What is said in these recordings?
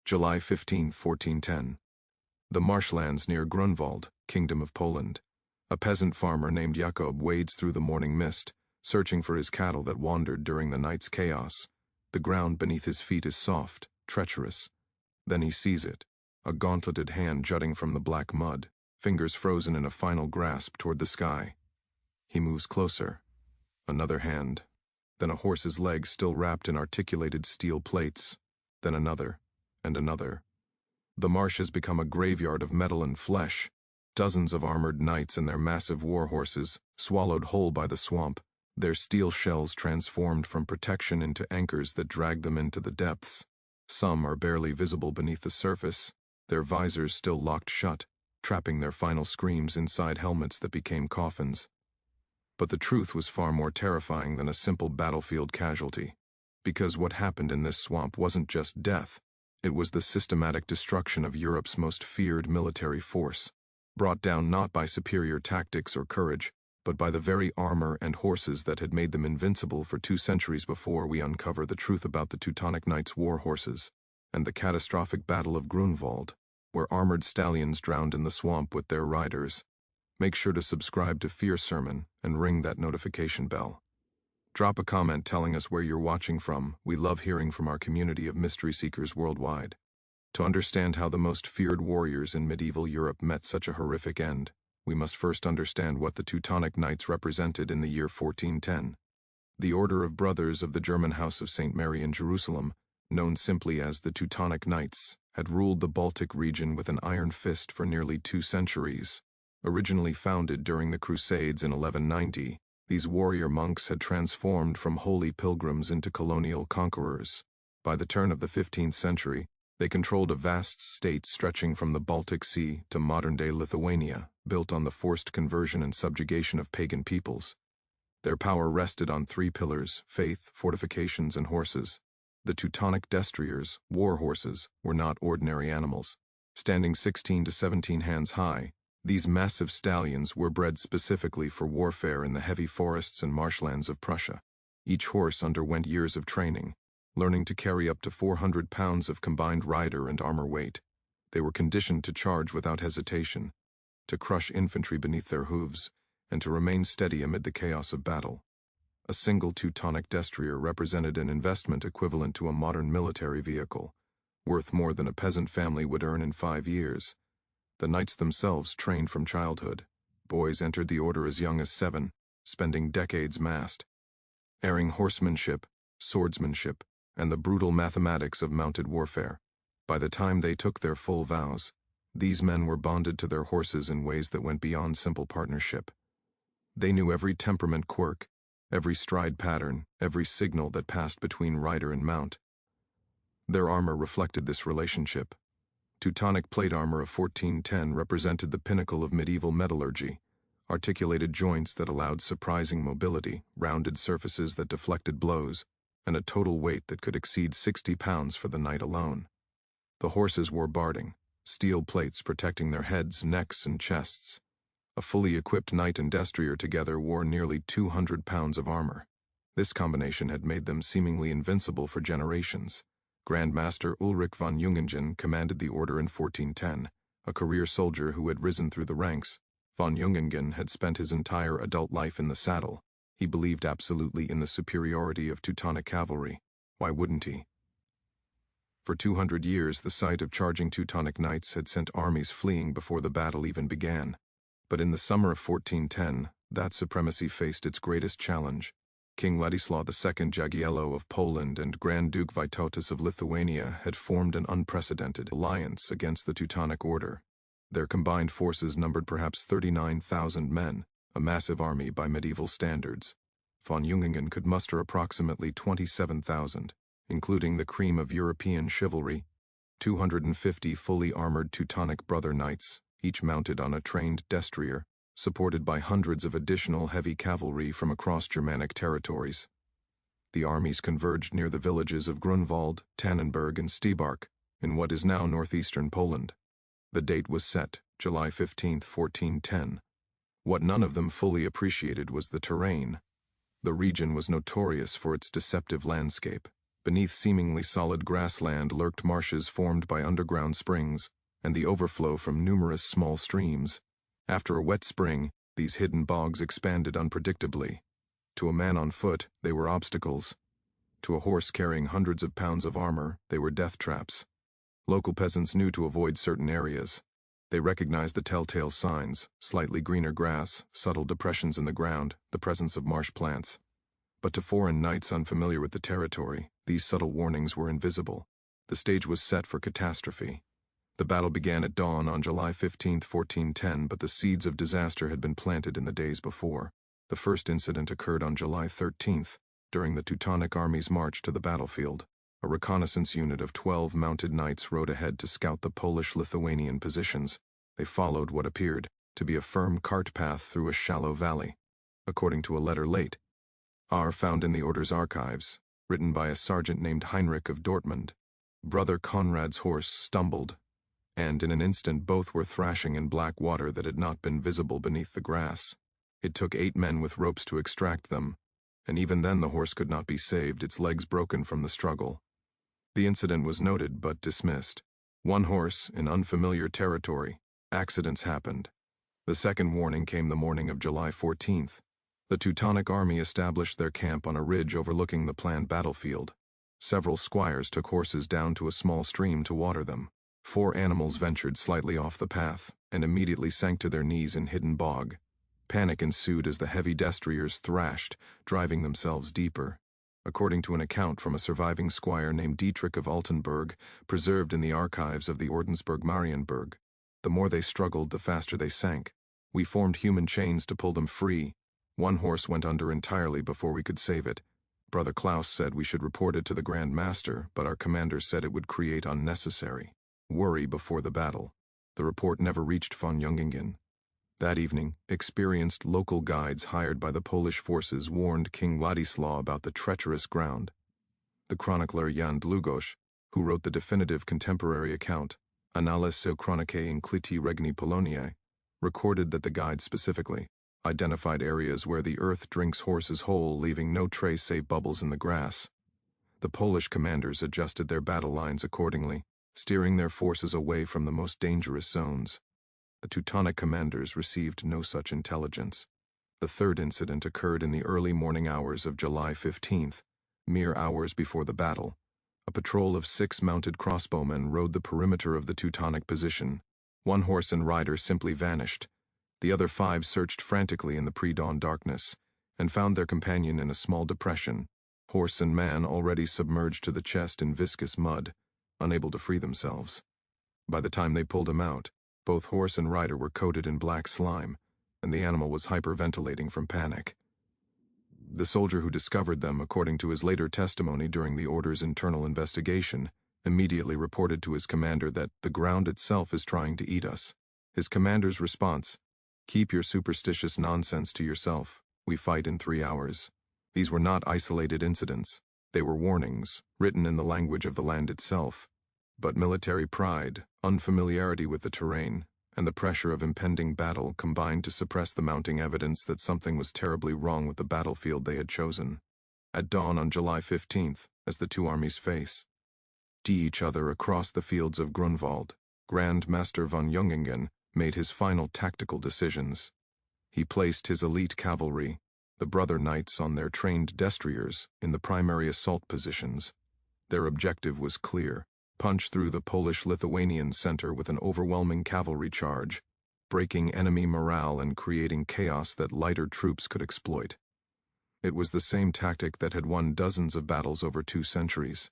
July 15, 1410. The marshlands near Grunwald, Kingdom of Poland. A peasant farmer named Jakob wades through the morning mist, searching for his cattle that wandered during the night's chaos. The ground beneath his feet is soft, treacherous. Then he sees it, a gauntleted hand jutting from the black mud, fingers frozen in a final grasp toward the sky. He moves closer. Another hand. Then a horse's leg still wrapped in articulated steel plates. Then another, and another. The marsh has become a graveyard of metal and flesh. Dozens of armored knights and their massive war horses, swallowed whole by the swamp, their steel shells transformed from protection into anchors that drag them into the depths. Some are barely visible beneath the surface, their visors still locked shut, trapping their final screams inside helmets that became coffins. But the truth was far more terrifying than a simple battlefield casualty, because what happened in this swamp wasn't just death, it was the systematic destruction of Europe's most feared military force, brought down not by superior tactics or courage, but by the very armor and horses that had made them invincible for 2 centuries before we uncover the truth about the Teutonic Knights' war horses, and the catastrophic Battle of Grunwald, where armored stallions drowned in the swamp with their riders. Make sure to subscribe to Fear Sermon and ring that notification bell. Drop a comment telling us where you're watching from. We love hearing from our community of mystery seekers worldwide. To understand how the most feared warriors in medieval Europe met such a horrific end, we must first understand what the Teutonic Knights represented in the year 1410. The Order of Brothers of the German House of St. Mary in Jerusalem, known simply as the Teutonic Knights, had ruled the Baltic region with an iron fist for nearly 2 centuries. Originally founded during the Crusades in 1190, these warrior monks had transformed from holy pilgrims into colonial conquerors. By the turn of the 15th century, they controlled a vast state stretching from the Baltic Sea to modern-day Lithuania, built on the forced conversion and subjugation of pagan peoples. Their power rested on 3 pillars: faith, fortifications, and horses. The Teutonic destriers, war horses, were not ordinary animals. Standing 16 to 17 hands high, these massive stallions were bred specifically for warfare in the heavy forests and marshlands of Prussia. Each horse underwent years of training, learning to carry up to 400 pounds of combined rider and armor weight. They were conditioned to charge without hesitation, to crush infantry beneath their hooves, and to remain steady amid the chaos of battle. A single Teutonic destrier represented an investment equivalent to a modern military vehicle, worth more than a peasant family would earn in 5 years. The knights themselves trained from childhood. Boys entered the order as young as 7, spending decades massed, airing horsemanship, swordsmanship, and the brutal mathematics of mounted warfare. By the time they took their full vows, these men were bonded to their horses in ways that went beyond simple partnership. They knew every temperament quirk, every stride pattern, every signal that passed between rider and mount. Their armor reflected this relationship. Teutonic plate armor of 1410 represented the pinnacle of medieval metallurgy, articulated joints that allowed surprising mobility, rounded surfaces that deflected blows, and a total weight that could exceed 60 pounds for the knight alone. The horses wore barding, steel plates protecting their heads, necks, and chests. A fully equipped knight and destrier together wore nearly 200 pounds of armor. This combination had made them seemingly invincible for generations. Grand Master Ulrich von Jungingen commanded the order in 1410, a career soldier who had risen through the ranks. Von Jungingen had spent his entire adult life in the saddle. He believed absolutely in the superiority of Teutonic cavalry. Why wouldn't he? For 200 years, the sight of charging Teutonic knights had sent armies fleeing before the battle even began. But in the summer of 1410, that supremacy faced its greatest challenge. King Ladislaw II Jagiello of Poland and Grand Duke Vytautas of Lithuania had formed an unprecedented alliance against the Teutonic Order. Their combined forces numbered perhaps 39,000 men, a massive army by medieval standards. Von Jungingen could muster approximately 27,000, including the cream of European chivalry, 250 fully armored Teutonic brother knights, each mounted on a trained destrier, supported by hundreds of additional heavy cavalry from across Germanic territories. The armies converged near the villages of Grunwald, Tannenberg, and Stiebark, in what is now northeastern Poland. The date was set, July 15, 1410. What none of them fully appreciated was the terrain. The region was notorious for its deceptive landscape. Beneath seemingly solid grassland lurked marshes formed by underground springs and the overflow from numerous small streams. After a wet spring, these hidden bogs expanded unpredictably. To a man on foot, they were obstacles. To a horse carrying hundreds of pounds of armor, they were death traps. Local peasants knew to avoid certain areas. They recognized the telltale signs: slightly greener grass, subtle depressions in the ground, the presence of marsh plants. But to foreign knights unfamiliar with the territory, these subtle warnings were invisible. The stage was set for catastrophe. The battle began at dawn on July 15, 1410, but the seeds of disaster had been planted in the days before. The first incident occurred on July 13th, during the Teutonic army's march to the battlefield. A reconnaissance unit of 12 mounted knights rode ahead to scout the Polish-Lithuanian positions. They followed what appeared to be a firm cart path through a shallow valley. According to a letter late, found in the order's archives, written by a sergeant named Heinrich of Dortmund, Brother Conrad's horse stumbled, and in an instant both were thrashing in black water that had not been visible beneath the grass. It took 8 men with ropes to extract them, and even then the horse could not be saved, its legs broken from the struggle. The incident was noted but dismissed. One horse in unfamiliar territory. Accidents happened. The second warning came the morning of July 14th. The Teutonic army established their camp on a ridge overlooking the planned battlefield. Several squires took horses down to a small stream to water them. 4 animals ventured slightly off the path and immediately sank to their knees in hidden bog. Panic ensued as the heavy destriers thrashed, driving themselves deeper. According to an account from a surviving squire named Dietrich of Altenburg, preserved in the archives of the Ordensburg Marienburg, the more they struggled, the faster they sank. We formed human chains to pull them free. One horse went under entirely before we could save it. Brother Klaus said we should report it to the Grand Master, but our commander said it would create unnecessary worry before the battle. The report never reached von Jungingen. That evening, experienced local guides hired by the Polish forces warned King Władysław about the treacherous ground. The chronicler Jan Długosz, who wrote the definitive contemporary account, Annales cronicae incliti Regni Poloniae, recorded that the guides specifically identified areas where the earth drinks horses whole, leaving no trace save bubbles in the grass. The Polish commanders adjusted their battle lines accordingly, steering their forces away from the most dangerous zones. The Teutonic commanders received no such intelligence. The third incident occurred in the early morning hours of July 15th, mere hours before the battle. A patrol of 6 mounted crossbowmen rode the perimeter of the Teutonic position. 1 horse and rider simply vanished. The other 5 searched frantically in the pre-dawn darkness, and found their companion in a small depression, horse and man already submerged to the chest in viscous mud, unable to free themselves. By the time they pulled him out, both horse and rider were coated in black slime, and the animal was hyperventilating from panic. The soldier who discovered them, according to his later testimony during the order's internal investigation, immediately reported to his commander that the ground itself is trying to eat us. His commander's response: "Keep your superstitious nonsense to yourself. We fight in 3 hours." These were not isolated incidents. They were warnings, written in the language of the land itself. But military pride, unfamiliarity with the terrain, and the pressure of impending battle combined to suppress the mounting evidence that something was terribly wrong with the battlefield they had chosen. At dawn on July 15th, as the 2 armies faced each other across the fields of Grunwald, Grand Master von Jungingen made his final tactical decisions. He placed his elite cavalry, the brother knights on their trained destriers, in the primary assault positions. Their objective was clear: punch through the Polish-Lithuanian center with an overwhelming cavalry charge, breaking enemy morale and creating chaos that lighter troops could exploit. It was the same tactic that had won dozens of battles over 2 centuries.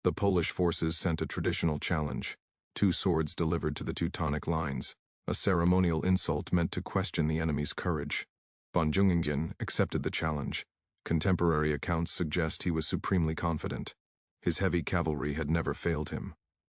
The Polish forces sent a traditional challenge: 2 swords delivered to the Teutonic lines, a ceremonial insult meant to question the enemy's courage. Von Jungingen accepted the challenge. Contemporary accounts suggest he was supremely confident. His heavy cavalry had never failed him.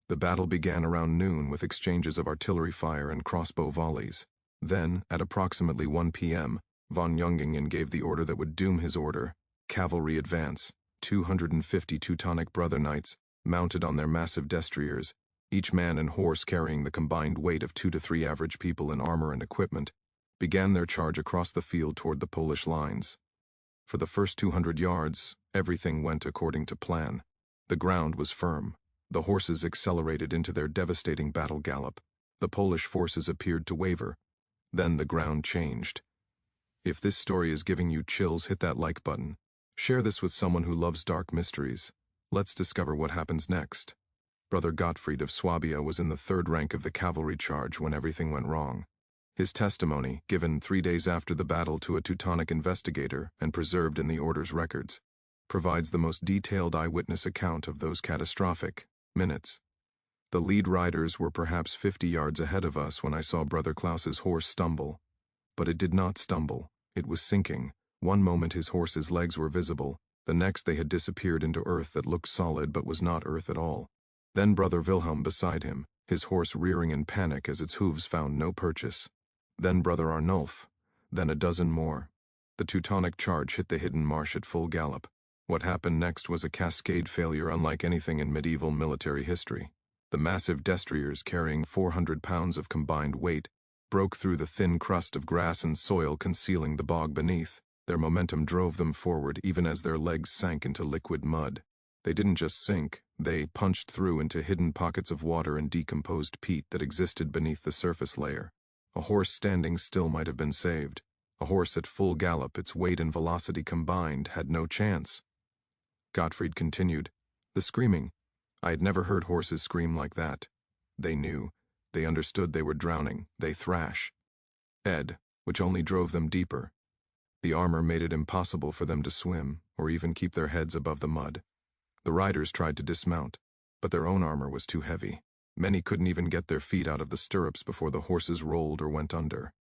The battle began around noon with exchanges of artillery fire and crossbow volleys. Then, at approximately 1 p.m., von Jungingen gave the order that would doom his order: cavalry advance. 250 Teutonic brother knights, mounted on their massive destriers, each man and horse carrying the combined weight of 2 to 3 average people in armor and equipment, began their charge across the field toward the Polish lines. For the first 200 yards, everything went according to plan. The ground was firm. The horses accelerated into their devastating battle gallop. The Polish forces appeared to waver. Then the ground changed. If this story is giving you chills, hit that like button. Share this with someone who loves dark mysteries. Let's discover what happens next. Brother Gottfried of Swabia was in the third rank of the cavalry charge when everything went wrong. His testimony, given 3 days after the battle to a Teutonic investigator and preserved in the Order's records, provides the most detailed eyewitness account of those catastrophic minutes. The lead riders were perhaps 50 yards ahead of us when I saw Brother Klaus's horse stumble. But it did not stumble. It was sinking. One moment his horse's legs were visible, the next they had disappeared into earth that looked solid but was not earth at all. Then Brother Wilhelm beside him, his horse rearing in panic as its hooves found no purchase. Then Brother Arnulf. Then a dozen more. The Teutonic charge hit the hidden marsh at full gallop. What happened next was a cascade failure unlike anything in medieval military history. The massive destriers, carrying 400 pounds of combined weight, broke through the thin crust of grass and soil concealing the bog beneath. Their momentum drove them forward even as their legs sank into liquid mud. They didn't just sink, they punched through into hidden pockets of water and decomposed peat that existed beneath the surface layer. A horse standing still might have been saved. A horse at full gallop, its weight and velocity combined, had no chance. Gottfried continued. The screaming. I had never heard horses scream like that. They knew. They understood they were drowning. They thrash. Ed, which only drove them deeper. The armor made it impossible for them to swim, or even keep their heads above the mud. The riders tried to dismount, but their own armor was too heavy. Many couldn't even get their feet out of the stirrups before the horses rolled or went under.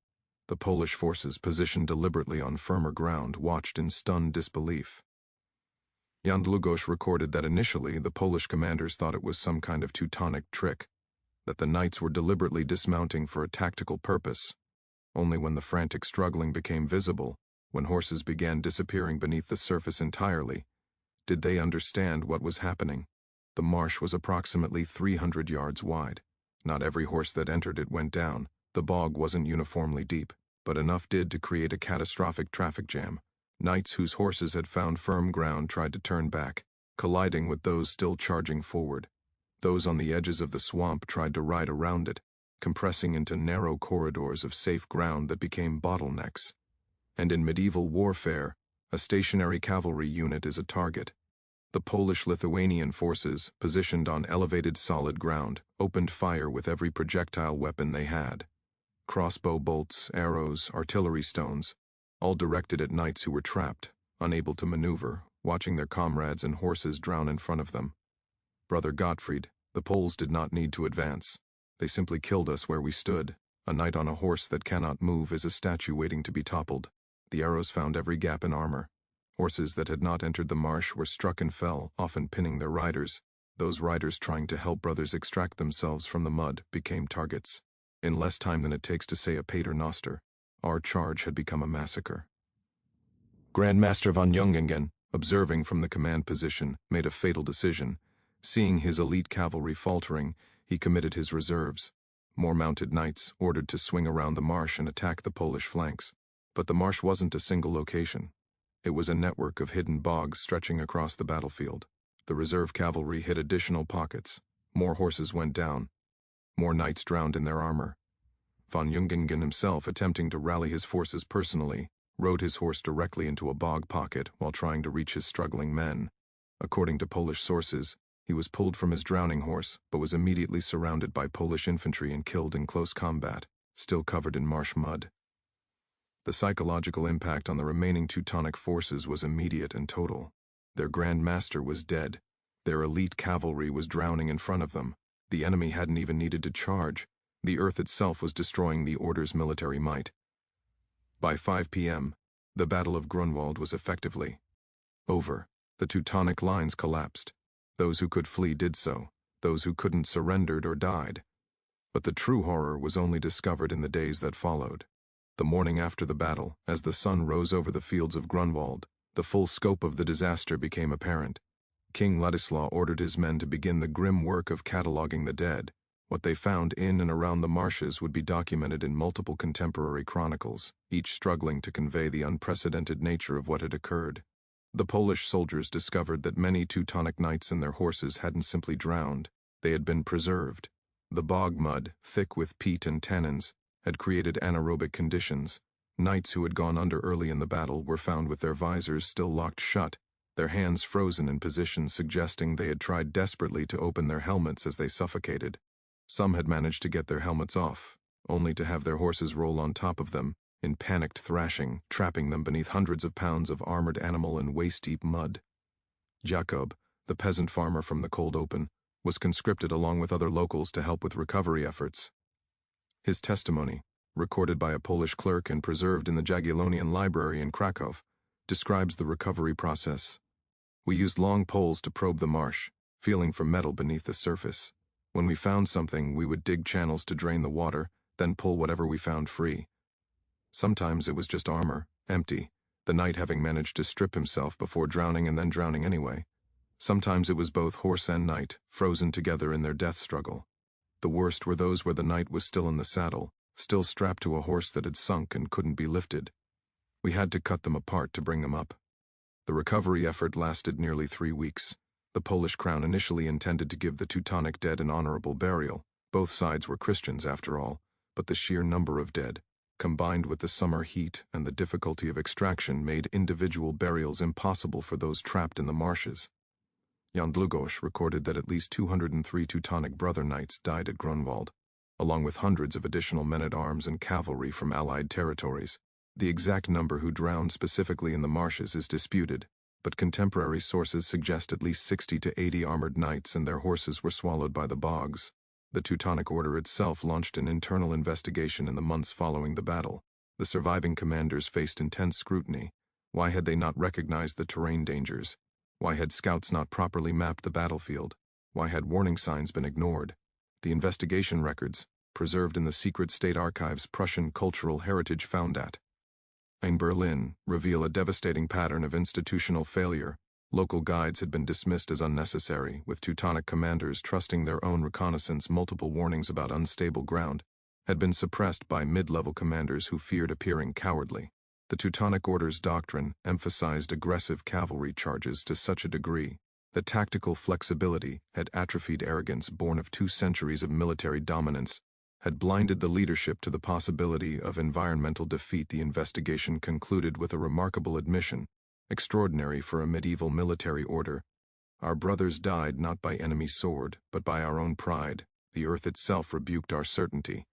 The Polish forces, positioned deliberately on firmer ground, watched in stunned disbelief. Jan Długosz recorded that initially the Polish commanders thought it was some kind of Teutonic trick, that the knights were deliberately dismounting for a tactical purpose. Only when the frantic struggling became visible, when horses began disappearing beneath the surface entirely, did they understand what was happening. The marsh was approximately 300 yards wide. Not every horse that entered it went down. The bog wasn't uniformly deep, but enough did to create a catastrophic traffic jam. Knights whose horses had found firm ground tried to turn back, colliding with those still charging forward. Those on the edges of the swamp tried to ride around it, compressing into narrow corridors of safe ground that became bottlenecks. And in medieval warfare, a stationary cavalry unit is a target. The Polish-Lithuanian forces, positioned on elevated solid ground, opened fire with every projectile weapon they had. Crossbow bolts, arrows, artillery stones, all directed at knights who were trapped, unable to maneuver, watching their comrades and horses drown in front of them. Brother Gottfried, the Poles did not need to advance. They simply killed us where we stood. A knight on a horse that cannot move is a statue waiting to be toppled. The arrows found every gap in armor. Horses that had not entered the marsh were struck and fell, often pinning their riders. Those riders trying to help brothers extract themselves from the mud became targets. In less time than it takes to say a pater noster, our charge had become a massacre. Grandmaster von Jungingen, observing from the command position, made a fatal decision. Seeing his elite cavalry faltering, he committed his reserves. More mounted knights, ordered to swing around the marsh and attack the Polish flanks. But the marsh wasn't a single location. It was a network of hidden bogs stretching across the battlefield. The reserve cavalry hit additional pockets. More horses went down. More knights drowned in their armor. Von Jungingen himself, attempting to rally his forces personally, rode his horse directly into a bog pocket while trying to reach his struggling men. According to Polish sources, he was pulled from his drowning horse, but was immediately surrounded by Polish infantry and killed in close combat, still covered in marsh mud. The psychological impact on the remaining Teutonic forces was immediate and total. Their Grand Master was dead. Their elite cavalry was drowning in front of them. The enemy hadn't even needed to charge. The earth itself was destroying the Order's military might. By 5 p.m., the Battle of Grunwald was effectively over. The Teutonic lines collapsed. Those who could flee did so. Those who couldn't surrendered or died. But the true horror was only discovered in the days that followed. The morning after the battle, as the sun rose over the fields of Grunwald, the full scope of the disaster became apparent. King Ladislaw ordered his men to begin the grim work of cataloging the dead. What they found in and around the marshes would be documented in multiple contemporary chronicles, each struggling to convey the unprecedented nature of what had occurred. The Polish soldiers discovered that many Teutonic Knights and their horses hadn't simply drowned, they had been preserved. The bog mud, thick with peat and tannins, had created anaerobic conditions. Knights who had gone under early in the battle were found with their visors still locked shut, their hands frozen in positions suggesting they had tried desperately to open their helmets as they suffocated. Some had managed to get their helmets off, only to have their horses roll on top of them, in panicked thrashing, trapping them beneath hundreds of pounds of armored animal and waist-deep mud. Jakob, the peasant farmer from the cold open, was conscripted along with other locals to help with recovery efforts. His testimony, recorded by a Polish clerk and preserved in the Jagiellonian Library in Krakow, describes the recovery process. We used long poles to probe the marsh, feeling for metal beneath the surface. When we found something, we would dig channels to drain the water, then pull whatever we found free. Sometimes it was just armor, empty, the knight having managed to strip himself before drowning and then drowning anyway. Sometimes it was both horse and knight, frozen together in their death struggle. The worst were those where the knight was still in the saddle, still strapped to a horse that had sunk and couldn't be lifted. We had to cut them apart to bring them up. The recovery effort lasted nearly 3 weeks. The Polish crown initially intended to give the Teutonic dead an honorable burial. Both sides were Christians after all, but the sheer number of dead, combined with the summer heat and the difficulty of extraction, made individual burials impossible for those trapped in the marshes. Jan Długosz recorded that at least 203 Teutonic brother knights died at Grunwald, along with hundreds of additional men-at-arms and cavalry from Allied territories. The exact number who drowned specifically in the marshes is disputed, but contemporary sources suggest at least 60 to 80 armored knights and their horses were swallowed by the bogs. The Teutonic Order itself launched an internal investigation in the months following the battle. The surviving commanders faced intense scrutiny. Why had they not recognized the terrain dangers? Why had scouts not properly mapped the battlefield? Why had warning signs been ignored? The investigation records, preserved in the secret state archives Prussian Cultural Heritage found at in Berlin, reveal a devastating pattern of institutional failure. Local guides had been dismissed as unnecessary, with Teutonic commanders trusting their own reconnaissance. Multiple warnings about unstable ground had been suppressed by mid-level commanders who feared appearing cowardly. The Teutonic Order's doctrine emphasized aggressive cavalry charges to such a degree that tactical flexibility had atrophied arrogance born of 2 centuries of military dominance, had blinded the leadership to the possibility of environmental defeat. The investigation concluded with a remarkable admission, extraordinary for a medieval military order. Our brothers died not by enemy sword, but by our own pride. The earth itself rebuked our certainty.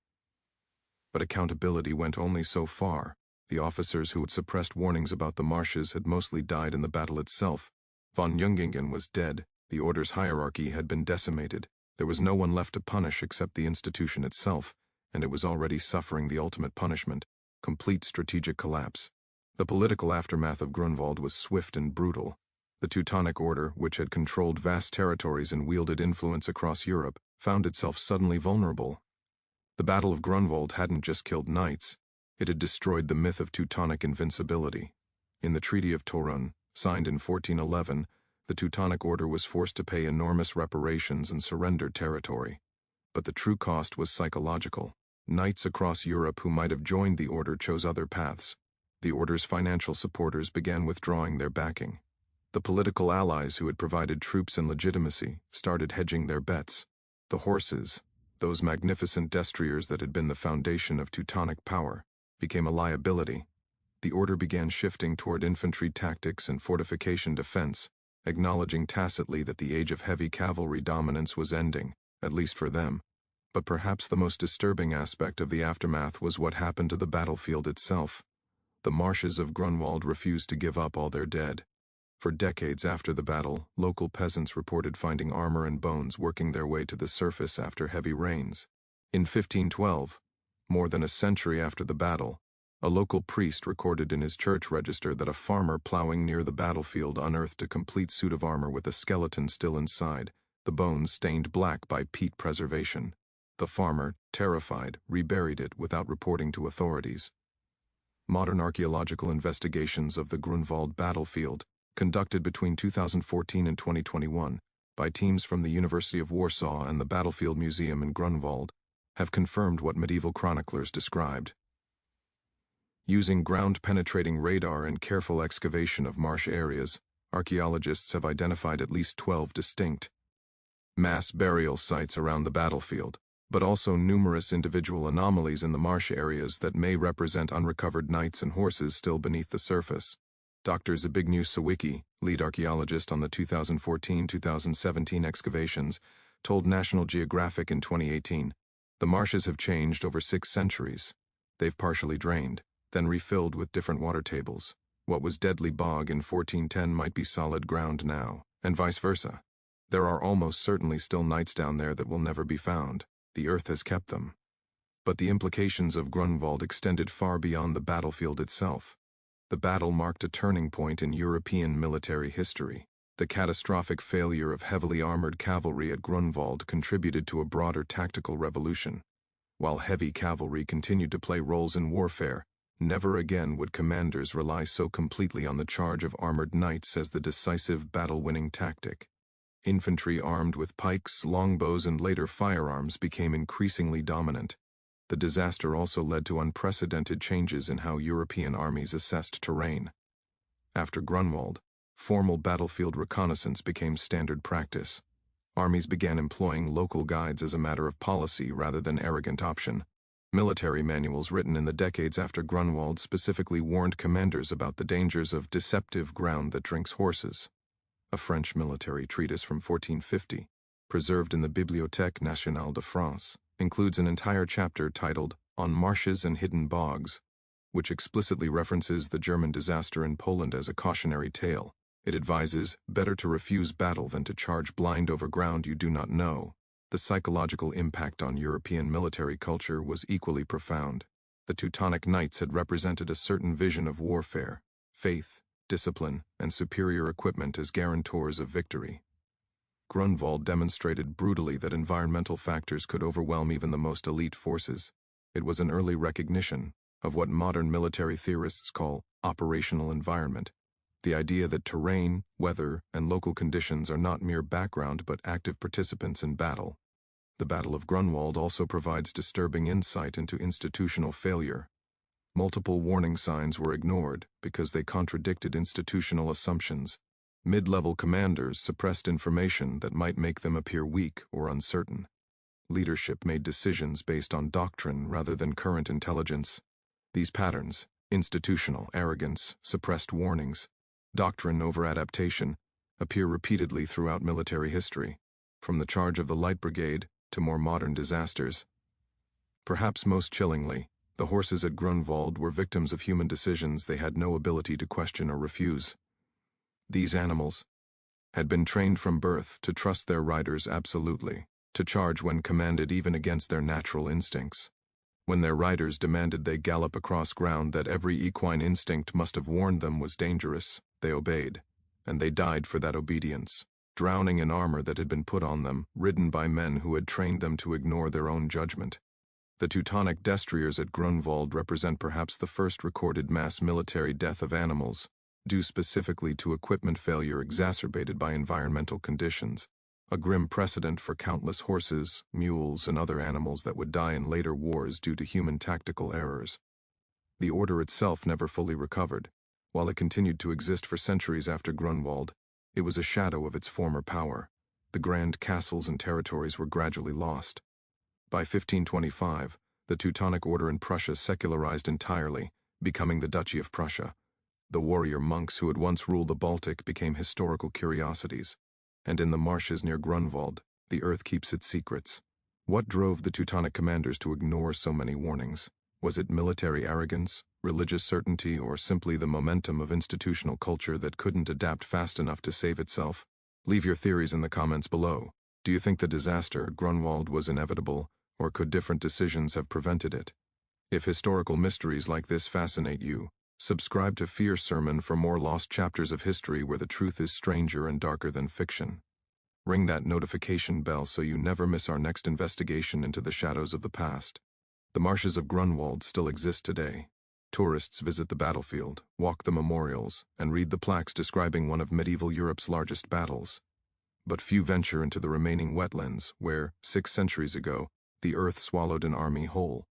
But accountability went only so far. The officers who had suppressed warnings about the marshes had mostly died in the battle itself. Von Jungingen was dead. The order's hierarchy had been decimated. There was no one left to punish except the institution itself, and it was already suffering the ultimate punishment, complete strategic collapse. The political aftermath of Grunwald was swift and brutal. The Teutonic Order, which had controlled vast territories and wielded influence across Europe, found itself suddenly vulnerable. The Battle of Grunwald hadn't just killed knights, it had destroyed the myth of Teutonic invincibility. In the Treaty of Torun, signed in 1411, the Teutonic Order was forced to pay enormous reparations and surrender territory. But the true cost was psychological. Knights across Europe who might have joined the Order chose other paths. The Order's financial supporters began withdrawing their backing. The political allies who had provided troops and legitimacy started hedging their bets. The horses, those magnificent destriers that had been the foundation of Teutonic power, became a liability. The Order began shifting toward infantry tactics and fortification defense, acknowledging tacitly that the age of heavy cavalry dominance was ending, at least for them. But perhaps the most disturbing aspect of the aftermath was what happened to the battlefield itself. The marshes of Grunwald refused to give up all their dead. For decades after the battle, local peasants reported finding armor and bones working their way to the surface after heavy rains. In 1512, more than a century after the battle, a local priest recorded in his church register that a farmer plowing near the battlefield unearthed a complete suit of armor with a skeleton still inside, the bones stained black by peat preservation. The farmer, terrified, reburied it without reporting to authorities. Modern archaeological investigations of the Grunwald battlefield, conducted between 2014 and 2021 by teams from the University of Warsaw and the Battlefield Museum in Grunwald, have confirmed what medieval chroniclers described. Using ground-penetrating radar and careful excavation of marsh areas, archaeologists have identified at least 12 distinct mass burial sites around the battlefield, but also numerous individual anomalies in the marsh areas that may represent unrecovered knights and horses still beneath the surface. Dr. Zbigniew Sawicki, lead archaeologist on the 2014-2017 excavations, told National Geographic in 2018, "The marshes have changed over 6 centuries. They've partially drained, then refilled with different water tables. What was deadly bog in 1410 might be solid ground now, and vice versa. There are almost certainly still knights down there that will never be found. The earth has kept them." But the implications of Grunwald extended far beyond the battlefield itself. The battle marked a turning point in European military history. The catastrophic failure of heavily armored cavalry at Grunwald contributed to a broader tactical revolution. While heavy cavalry continued to play roles in warfare, never again would commanders rely so completely on the charge of armored knights as the decisive battle-winning tactic. Infantry armed with pikes, longbows, and later firearms became increasingly dominant. The disaster also led to unprecedented changes in how European armies assessed terrain. After Grunwald, formal battlefield reconnaissance became standard practice. Armies began employing local guides as a matter of policy rather than arrogant option. Military manuals written in the decades after Grunwald specifically warned commanders about the dangers of deceptive ground that drinks horses. A French military treatise from 1450, preserved in the Bibliothèque nationale de France, includes an entire chapter titled On Marshes and Hidden Bogs, which explicitly references the German disaster in Poland as a cautionary tale. It advises, better to refuse battle than to charge blind over ground you do not know. The psychological impact on European military culture was equally profound. The Teutonic Knights had represented a certain vision of warfare, faith, discipline, and superior equipment as guarantors of victory. Grunwald demonstrated brutally that environmental factors could overwhelm even the most elite forces. It was an early recognition of what modern military theorists call operational environment, the idea that terrain, weather, and local conditions are not mere background but active participants in battle. The Battle of Grunwald also provides disturbing insight into institutional failure. Multiple warning signs were ignored because they contradicted institutional assumptions. Mid-level commanders suppressed information that might make them appear weak or uncertain. Leadership made decisions based on doctrine rather than current intelligence. These patterns, institutional arrogance, suppressed warnings, doctrine over adaptation, appear repeatedly throughout military history, from the charge of the Light Brigade to more modern disasters. Perhaps most chillingly, the horses at Grunwald were victims of human decisions they had no ability to question or refuse. These animals had been trained from birth to trust their riders absolutely, to charge when commanded even against their natural instincts. When their riders demanded they gallop across ground that every equine instinct must have warned them was dangerous, they obeyed, and they died for that obedience, drowning in armor that had been put on them, ridden by men who had trained them to ignore their own judgment. The Teutonic destriers at Grunwald represent perhaps the first recorded mass military death of animals, due specifically to equipment failure exacerbated by environmental conditions, a grim precedent for countless horses, mules, and other animals that would die in later wars due to human tactical errors. The order itself never fully recovered. While it continued to exist for centuries after Grunwald, it was a shadow of its former power. The grand castles and territories were gradually lost. By 1525, the Teutonic Order in Prussia secularized entirely, becoming the Duchy of Prussia. The warrior monks who had once ruled the Baltic became historical curiosities. And in the marshes near Grunwald, the earth keeps its secrets. What drove the Teutonic commanders to ignore so many warnings? Was it military arrogance, religious certainty, or simply the momentum of institutional culture that couldn't adapt fast enough to save itself? Leave your theories in the comments below. Do you think the disaster at Grunwald was inevitable, or could different decisions have prevented it? If historical mysteries like this fascinate you, subscribe to Fear Sermon for more lost chapters of history where the truth is stranger and darker than fiction. Ring that notification bell so you never miss our next investigation into the shadows of the past. The marshes of Grunwald still exist today. Tourists visit the battlefield, walk the memorials, and read the plaques describing one of medieval Europe's largest battles. But few venture into the remaining wetlands where, 6 centuries ago, the earth swallowed an army whole.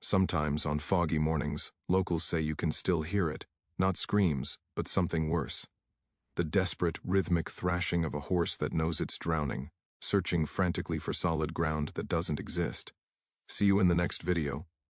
Sometimes, on foggy mornings, locals say you can still hear it, not screams, but something worse. the desperate, rhythmic thrashing of a horse that knows it's drowning, searching frantically for solid ground that doesn't exist. See you in the next video.